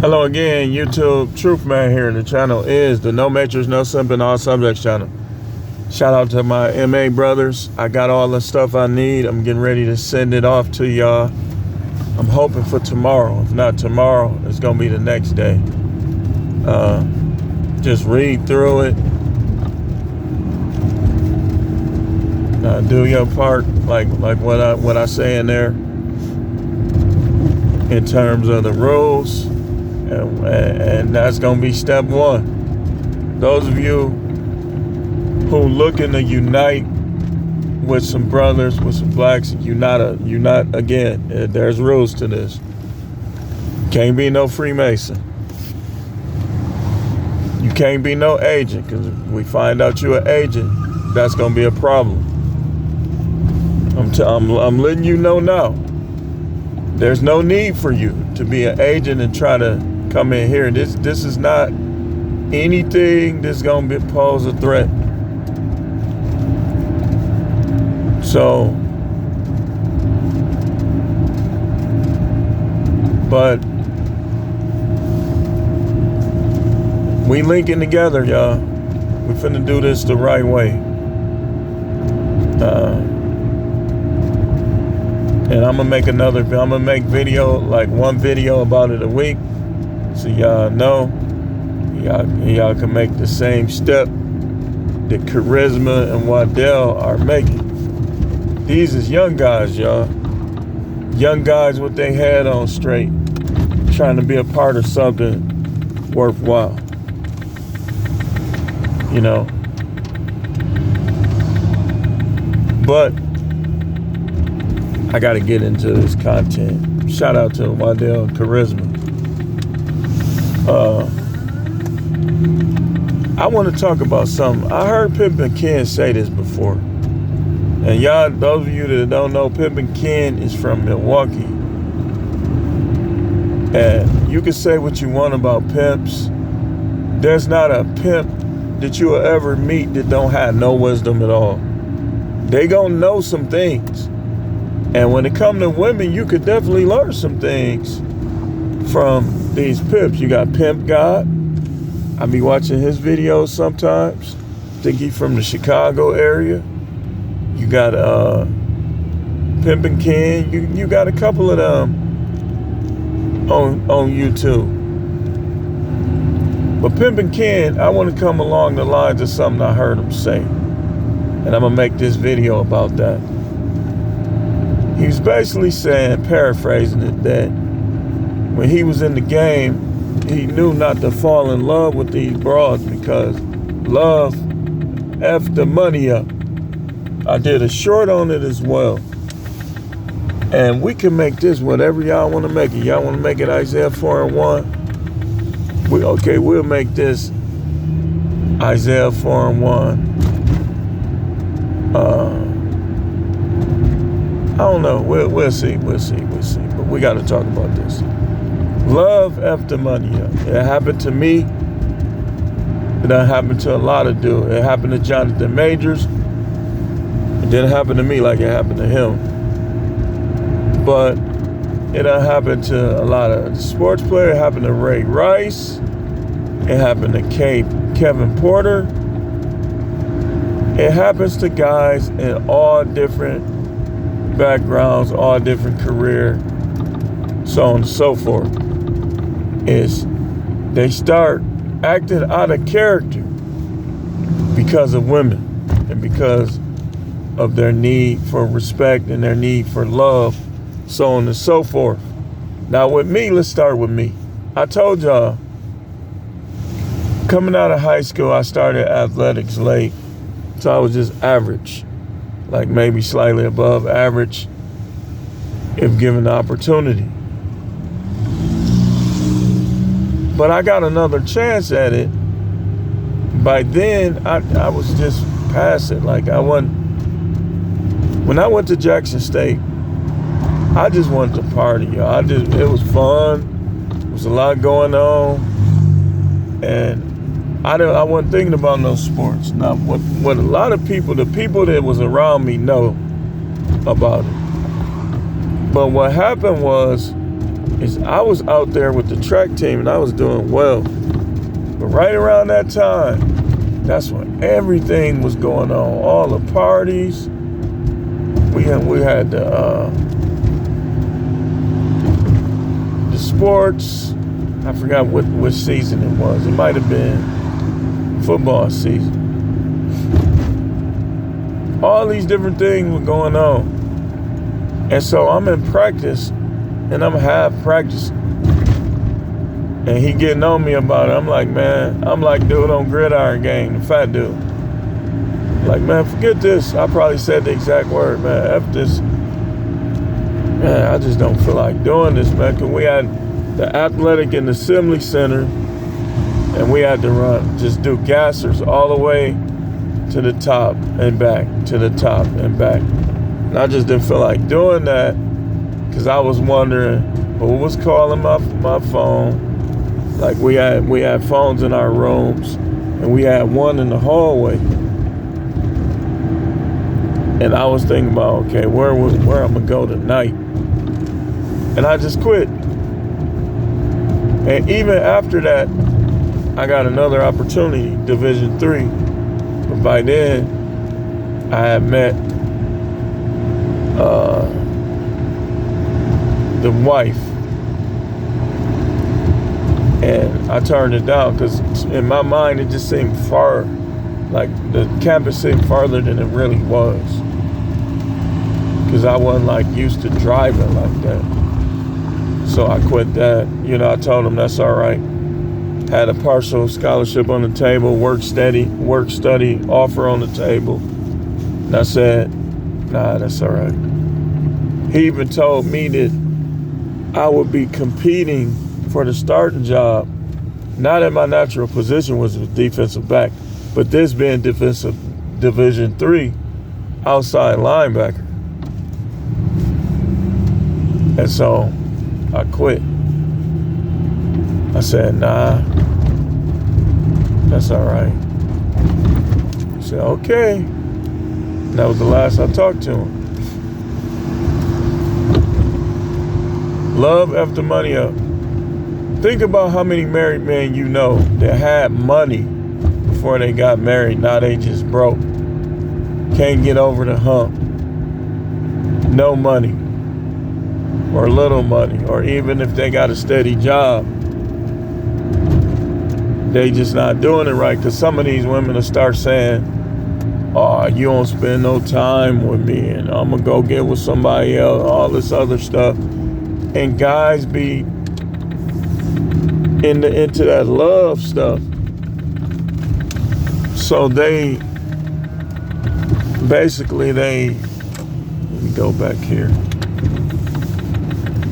Hello again, YouTube. Truth Man here, and the channel is the No Matrix, No Simping, All Subjects channel. Shout out to my MA brothers. I got all the stuff I need. I'm getting ready to send it off to y'all. I'm hoping for tomorrow. If not tomorrow, it's gonna be the next day. Just read through it. Do your part, like what I say in there, in terms of the rules. And that's going to be step one. Those of you who looking to unite with some brothers, with some blacks, unite again. There's rules to this. Can't be no Freemason. You can't be no agent, because if we find out you're an agent, that's going to be a problem. I'm letting you know now. There's no need for you to be an agent and try to come in here. This is not anything that's gonna pose a threat. So, but we linking together, y'all. We finna do this the right way. And I'm gonna make video, like one video about it a week. So y'all know, y'all can make the same step that Charisma and Waddell are making. These is young guys, y'all. Young guys with their head on straight, trying to be a part of something worthwhile. You know? But I gotta get into this content. Shout out to Waddell and Charisma. I want to talk about something. I heard Pimpin' Ken say this before. And y'all, those of you that don't know, Pimpin' Ken is from Milwaukee. And you can say what you want about pimps. There's not a pimp that you will ever meet that don't have no wisdom at all. They gonna know some things. And when it comes to women, you could definitely learn some things from these pimps. You got Pimp God. I be watching his videos sometimes. I think he's from the Chicago area. You got Pimpin' Ken. You got a couple of them on YouTube. But Pimpin' Ken, I want to come along the lines of something I heard him say. And I'm going to make this video about that. He was basically saying, paraphrasing it, that when he was in the game, he knew not to fall in love with these broads because love effed the money up. I did a short on it as well. And we can make this whatever y'all want to make it. Y'all want to make it Isaiah 4:1? We'll make this Isaiah 4:1. I don't know. We'll see. But we got to talk about this. Love after money. It happened to me. It done happened to a lot of dudes. It happened to Jonathan Majors. It didn't happen to me like it happened to him. But it done happened to a lot of sports players. It happened to Ray Rice. It happened to Kevin Porter. It happens to guys in all different backgrounds, all different careers, so on and so forth. Is they start acting out of character because of women and because of their need for respect and their need for love, so on and so forth. Now with me, let's start with me. I told y'all, coming out of high school, I started athletics late. So I was just average, like maybe slightly above average if given the opportunity. But I got another chance at it. By then, I was just past it. Like when I went to Jackson State, I just wanted to party, y'all. It was fun. There was a lot going on. And I wasn't thinking about no sports. Now, what a lot of people, the people that was around me know about it. But what happened was, is I was out there with the track team and I was doing well. But right around that time, that's when everything was going on. All the parties. We had the sports. I forgot what season it was. It might have been football season. All these different things were going on. And so I'm in practice, and I'm half practice. And he getting on me about it. I'm like, dude on Gridiron Gang, the fat dude. Like, man, forget this. I probably said the exact word, man. F this. Man, I just don't feel like doing this, man. Because we had the athletic and assembly center, and we had to just do gassers all the way to the top and back, to the top and back. And I just didn't feel like doing that because I was wondering who was calling my phone. Like we had phones in our rooms, and we had one in the hallway. And I was thinking about, okay, where I'm gonna go tonight? And I just quit. And even after that, I got another opportunity, Division 3. But by then, I had met the wife. And I turned it down because in my mind, it just seemed far, like the campus seemed farther than it really was. Because I wasn't like used to driving like that. So I quit that. You know, I told him that's all right. Had a partial scholarship on the table, work study offer on the table. And I said, nah, that's all right. He even told me that I would be competing for the starting job. Not that my natural position was a defensive back, but this being defensive Division 3 outside linebacker. And so I quit. I said, nah, that's all right. He said, okay. And that was the last I talked to him. Love after money up. Think about how many married men you know that had money before they got married. Now they just broke. Can't get over the hump. No money. Or little money. Or even if they got a steady job, they just not doing it right. Because some of these women will start saying, oh, you don't spend no time with me, and I'm gonna go get with somebody else, all this other stuff. And guys be into that love stuff. So they basically, let me go back here.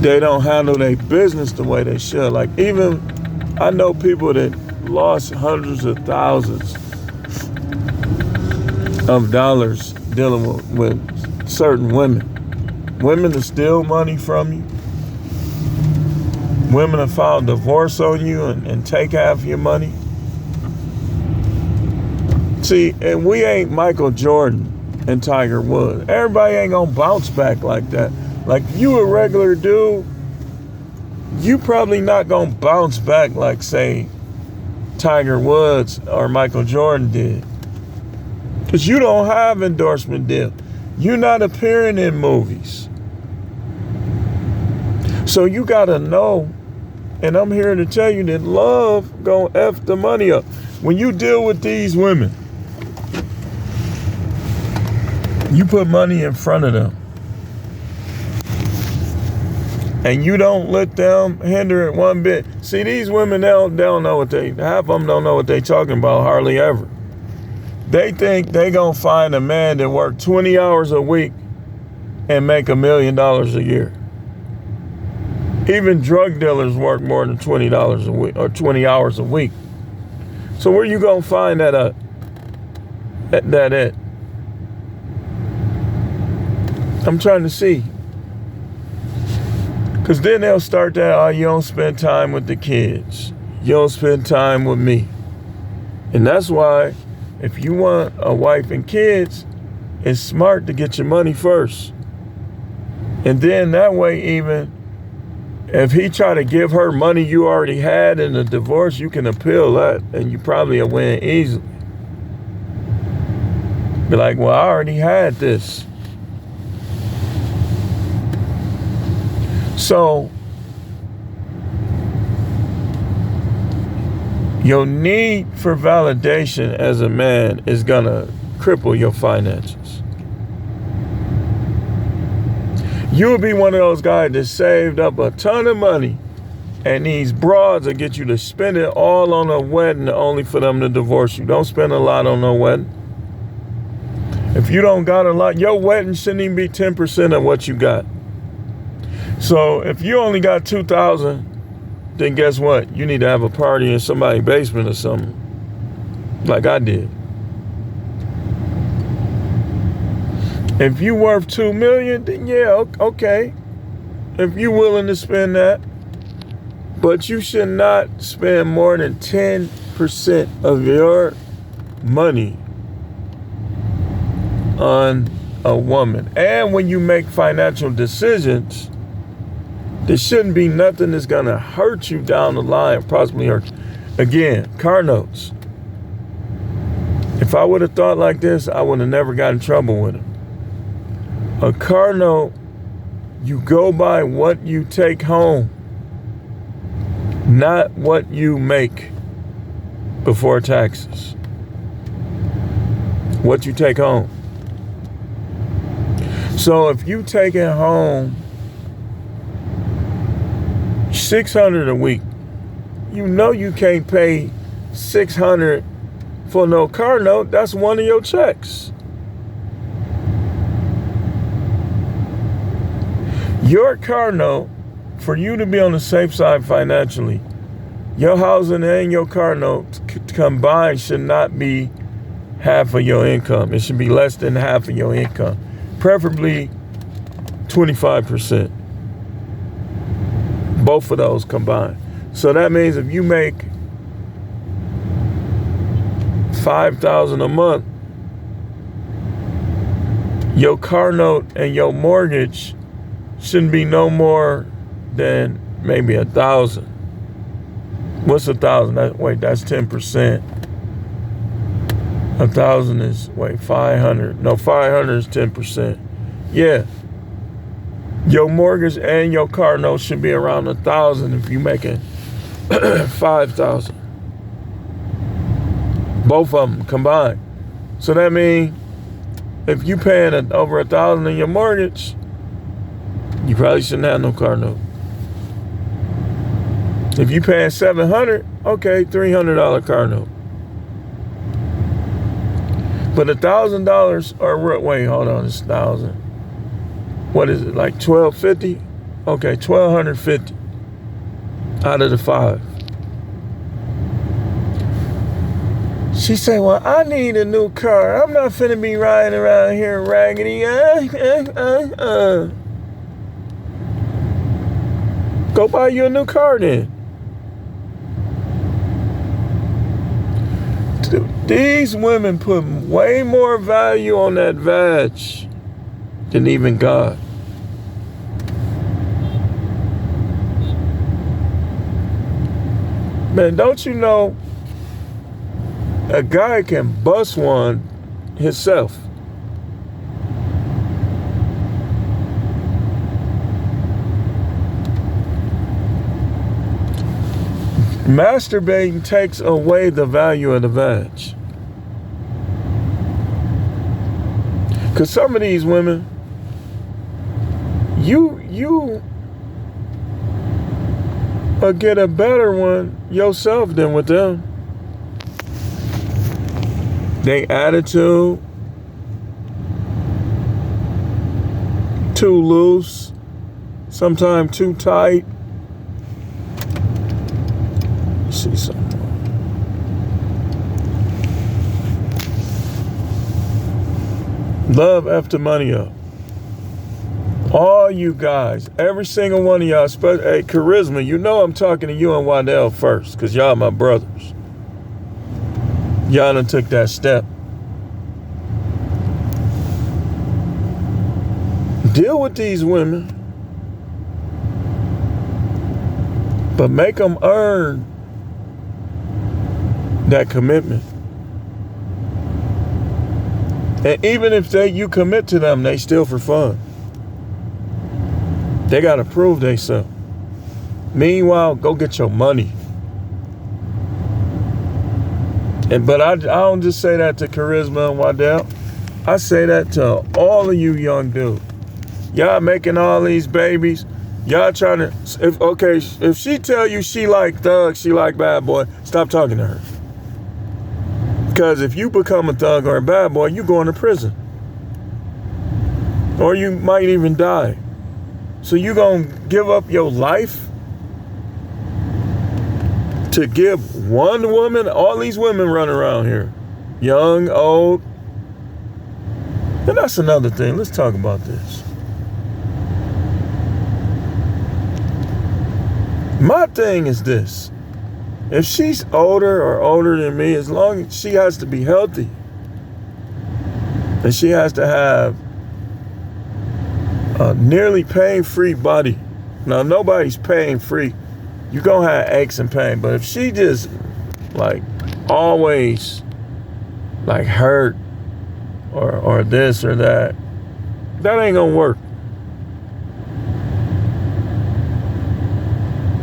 They don't handle their business the way they should. Like, even I know people that lost hundreds of thousands of dollars dealing with certain women. Women to steal money from you. Women to file divorce on you and take half your money. See, and we ain't Michael Jordan and Tiger Woods. Everybody ain't gonna bounce back like that. Like, you a regular dude, you probably not gonna bounce back like, say, Tiger Woods or Michael Jordan did. Because you don't have endorsement deal. You're not appearing in movies. So you gotta know, and I'm here to tell you that love gonna F the money up. When you deal with these women, you put money in front of them. And you don't let them hinder it one bit. See, these women, they don't know what half of them don't know what they talking about hardly ever. They think they gonna find a man that work 20 hours a week and make $1 million a year. Even drug dealers work more than $20 a week or 20 hours a week. So where you gonna find that at? I'm trying to see. Because then they'll start that, oh, you don't spend time with the kids. You don't spend time with me. And that's why if you want a wife and kids, it's smart to get your money first. And then that way even If he try to give her money you already had in the divorce, you can appeal that, and you probably will win easily. Be like, well, I already had this. So your need for validation as a man is gonna cripple your finances. You'll be one of those guys that saved up a ton of money, and these broads will get you to spend it all on a wedding only for them to divorce you. Don't spend a lot on no wedding. If you don't got a lot, your wedding shouldn't even be 10% of what you got. So if you only got $2,000, then guess what? You need to have a party in somebody's basement or something, like I did. If you worth $2 million, then yeah, okay. If you're willing to spend that, but you should not spend more than 10% of your money on a woman. And when you make financial decisions, there shouldn't be nothing that's gonna hurt you down the line, possibly hurt you. Again, car notes. If I would have thought like this, I would have never got in trouble with him. A car note, you go by what you take home, not what you make before taxes. What you take home. So if you take it home $600 a week, you know you can't pay $600 for no car note. That's one of your checks. Your car note, for you to be on the safe side financially, your housing and your car note combined should not be half of your income. It should be less than half of your income, preferably 25%. Both of those combined. So that means if you make $5,000 a month, your car note and your mortgage shouldn't be no more than maybe $1,000. What's $1,000? Wait, that's 10%. 1,000 is 500. No, 500 is 10%. Yeah. Your mortgage and your car note should be around 1,000 if you're making 5,000. Both of them combined. So that means if you paying over 1,000 in your mortgage, you probably shouldn't have no car note. If you paying $700, okay, $300 car note. But $1,000 or wait, hold on, it's 1,000. What is it, like $1,250? Okay, $1,250 out of the 5. She said, well, I need a new car. I'm not finna be riding around here raggedy. Go buy you a new car then. These women put way more value on that vag than even God. Man, don't you know a guy can bust one himself? Masturbating takes away the value of the vag. Because some of these women, you will get a better one yourself than with them. They attitude, too loose, sometimes too tight. See something. Love after money up. All you guys, every single one of y'all, hey, Charisma, you know I'm talking to you and Waddell first, because y'all my brothers. Y'all done took that step. Deal with these women But make them earn that commitment. And even if you commit to them, they still for fun. They got to prove themselves. Meanwhile, go get your money. But I don't just say that to Charisma and Waddell. I say that to all of you young dudes. Y'all making all these babies. Y'all trying to, if she tell you she like thug, she like bad boy, stop talking to her. Because if you become a thug or a bad boy, you going to prison. Or you might even die. So you gonna give up your life to give one woman, all these women running around here, young, old. And that's another thing. Let's talk about this. My thing is this. If she's older than me, as long as she has to be healthy, and she has to have a nearly pain-free body. Now, nobody's pain-free. You're going to have aches and pain. But if she just, like, always, like, hurt or this or that, that ain't going to work.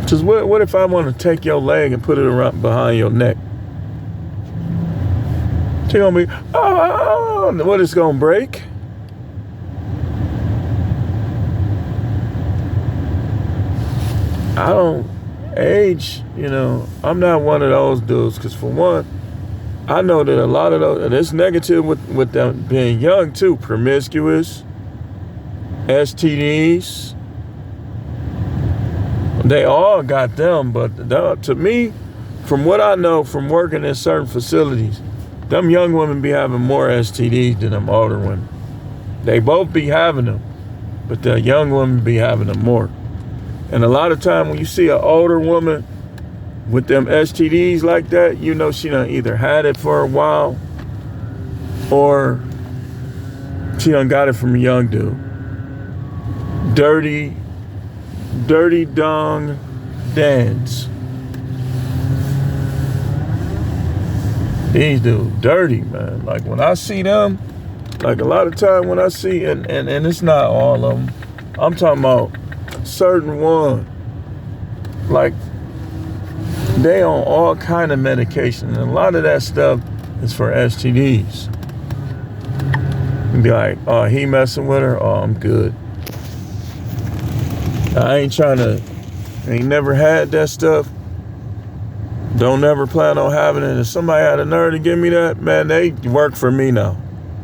Because what if I want to take your leg and put it around behind your neck? She going to be, oh, what, it's going to break? I don't age, I'm not one of those dudes, because for one, I know that a lot of those, and it's negative with them being young too, promiscuous, STDs, they all got them, but to me, from what I know from working in certain facilities, them young women be having more STDs than them older women. They both be having them, but the young women be having them more. And a lot of time when you see an older woman with them STDs like that, she done either had it for a while or she done got it from a young dude. Dirty dong dance. These dudes dirty, man. Like when I see them, like a lot of time when I see, and it's not all of them, I'm talking about certain one, like they on all kind of medication, and a lot of that stuff is for STDs. And be like, oh, he messing with her, oh, I'm good. I ain't never had that stuff, don't never plan on having it. If somebody had a nerve to give me that, man, they work for me now.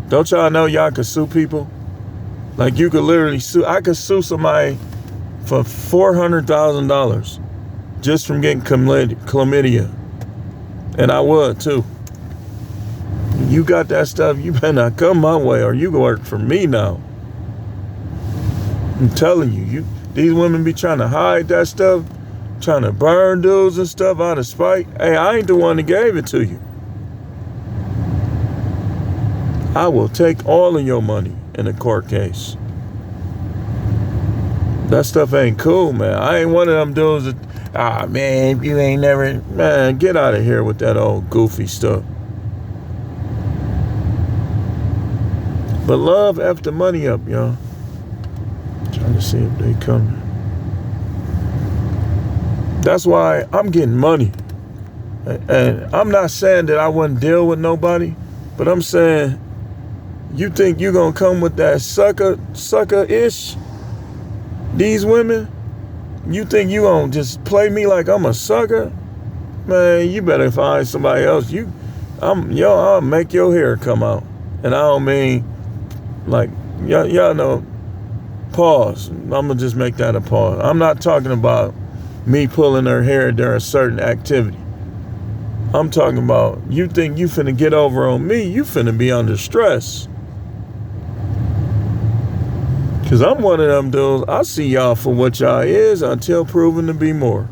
Don't y'all know y'all could sue people? Like you could literally I could sue somebody for $400,000 just from getting chlamydia. And I would too. You got that stuff, you better not come my way or you can work for me now. I'm telling you, these women be trying to hide that stuff, trying to burn dudes and stuff out of spite. Hey, I ain't the one that gave it to you. I will take all of your money in a court case. That stuff ain't cool, man. I ain't one of them dudes that, man, you ain't never, man, get out of here with that old goofy stuff. But love F the money up, y'all. Trying to see if they coming. That's why I'm getting money. And I'm not saying that I wouldn't deal with nobody, but I'm saying, you think you gonna come with that sucker-ish? These women? You think you gonna just play me like I'm a sucker? Man, you better find somebody else. I'll make your hair come out. And I don't mean, like, y'all know, pause. I'm gonna just make that a pause. I'm not talking about me pulling her hair during a certain activity. I'm talking about, you think you finna get over on me, you finna be under stress. Cause I'm one of them dudes, I see y'all for what y'all is until proven to be more.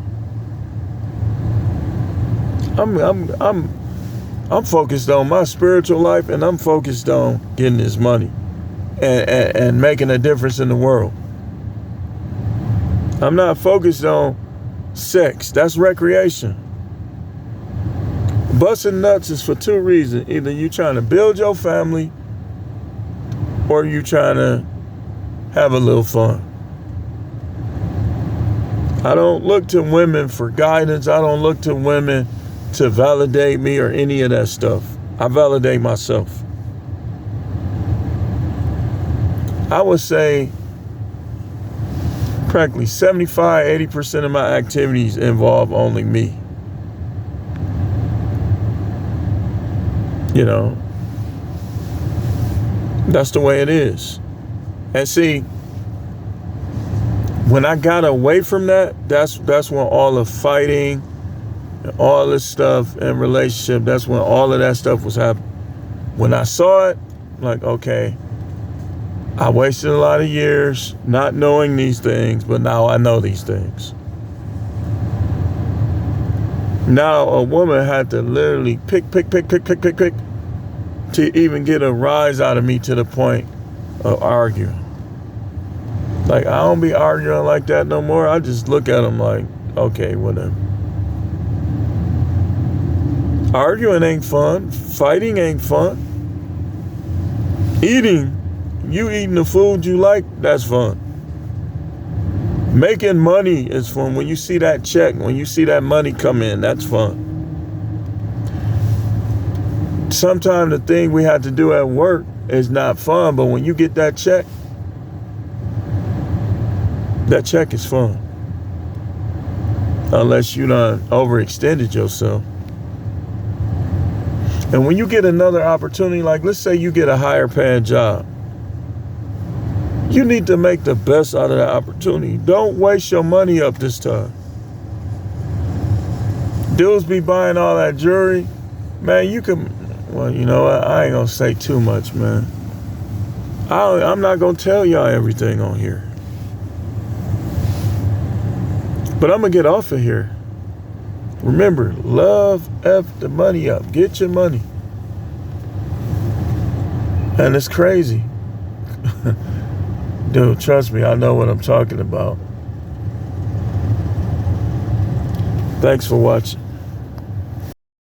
I'm focused on my spiritual life, and I'm focused on getting this money and making a difference in the world. I'm not focused on sex. That's recreation. Busting nuts is for two reasons. Either you trying to build your family or you trying to have a little fun. I don't look to women for guidance. I don't look to women to validate me or any of that stuff. I validate myself. I would say practically 75, 80% of my activities involve only me. You know, that's the way it is. And see, when I got away from that, that's when all the fighting and all this stuff in relationship, that's when all of that stuff was happening. When I saw it, like, okay, I wasted a lot of years not knowing these things, but now I know these things. Now a woman had to literally pick to even get a rise out of me to the point of arguing. Like, I don't be arguing like that no more. I just look at them like, okay, whatever. Arguing ain't fun. Fighting ain't fun. You eating the food you like, that's fun. Making money is fun. When you see that check, when you see that money come in, that's fun. Sometimes the thing we have to do at work is not fun, but when you get that check is fun. Unless you done overextended yourself. And when you get another opportunity, like let's say you get a higher paying job, you need to make the best out of that opportunity. Don't waste your money up this time. Dudes be buying all that jewelry. Man, you can, well, you know what? I ain't gonna say too much, man. I'm not gonna tell y'all everything on here. But I'm gonna get off of here. Remember, love F the money up. Get your money. And it's crazy. Dude, trust me, I know what I'm talking about. Thanks for watching.